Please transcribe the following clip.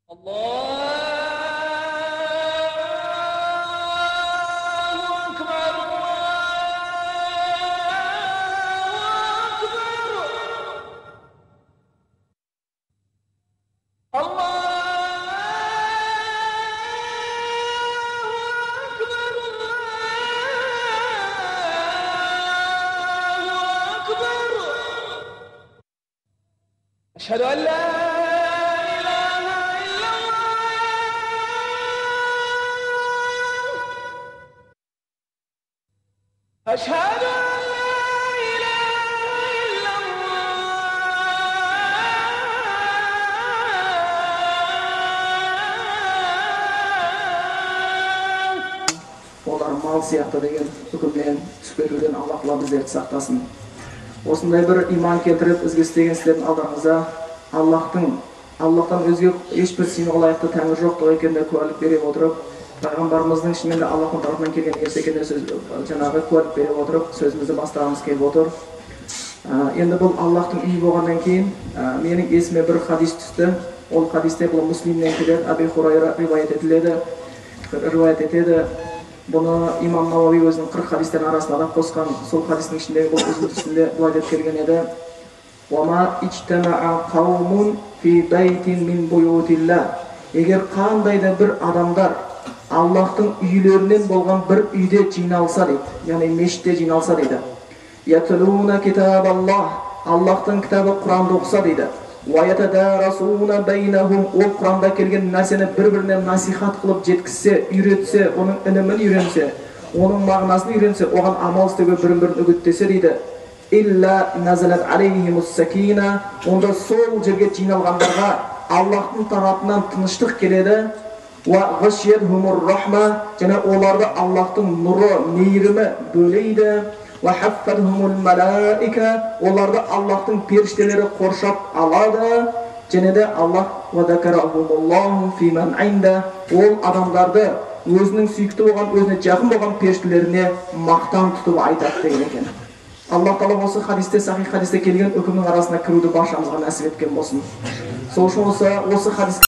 أشهد أن لا إله إلا الله أشهد أن لا إله إلا الله. Олар мал сияқты деген үкімнен түспетуден Аллах Тағала біздерді сақтасын. Осындай бір иман келтіріп ізгі істеген сіздердің алдарыңызда Аллахтан өзге ешбір сыйынуға лайықты тәңір жоқтығы екеніне куәлік бере отырып, пайғамбарымыздың шынымен де Аллахтың тарапынан келген елші екеніне жаңағы куәлік бере отырып, сөзімізді бастағымыз келіп отыр. Енді бұл Аллахтың үйі болғаннан кейін менің есіме бір хадис түсті. Ол хадисте бұл Муслимнен келеді, Абу Хурайра риwayat етеді. Бұны имам Науави өзінің 40 хадистердің арасына да қосқан. Сол хадистің ішіндегі бұл үзіндісінде былай деп келген еді: "Уама ичтама'a қаумун фи байтин мин буютилла". Егер қандай да бір адамдар Аллахтың үйлерінен болған бір үйде жиналса дейді, яғни мешітте жиналса дейді. "Ятлуна китабаллах", Аллахтың кітабы Құранды оқыса дейді. "Ваятадарасуна байнахум", ол Құранда келген нәрсені бір-біріне насихат қылып жеткізсе, үйретсе, оның ілімін үйренсе, оның мағынасын үйренсе, оған амал істеуге бірін-бірін үгіттесе дейді. "Илля назалат алейхимус сакина", онда сол жерге жиналғандарға Аллахтың тарапынан тыныштық келеді. "Ва ғашиятхумур рахма", және оларды Аллахтың нұры, мейірімі бөлейді. "Вахаффатхумул малаика", оларды Аллахтың періштелері қоршап алады. Және де Аллах "Вадакарахумуллаху фи ман инда", ол адамдарды өзінің сүйікті болған, өзіне жақын болған періштелеріне мақтан тұтып айтады деген екен. Аллах Тағала осы хадисте, сахих хадисте келген үкімнің арасына кіруді баршамызға нәсіп еткен болсын. Сол үшін осы хадиске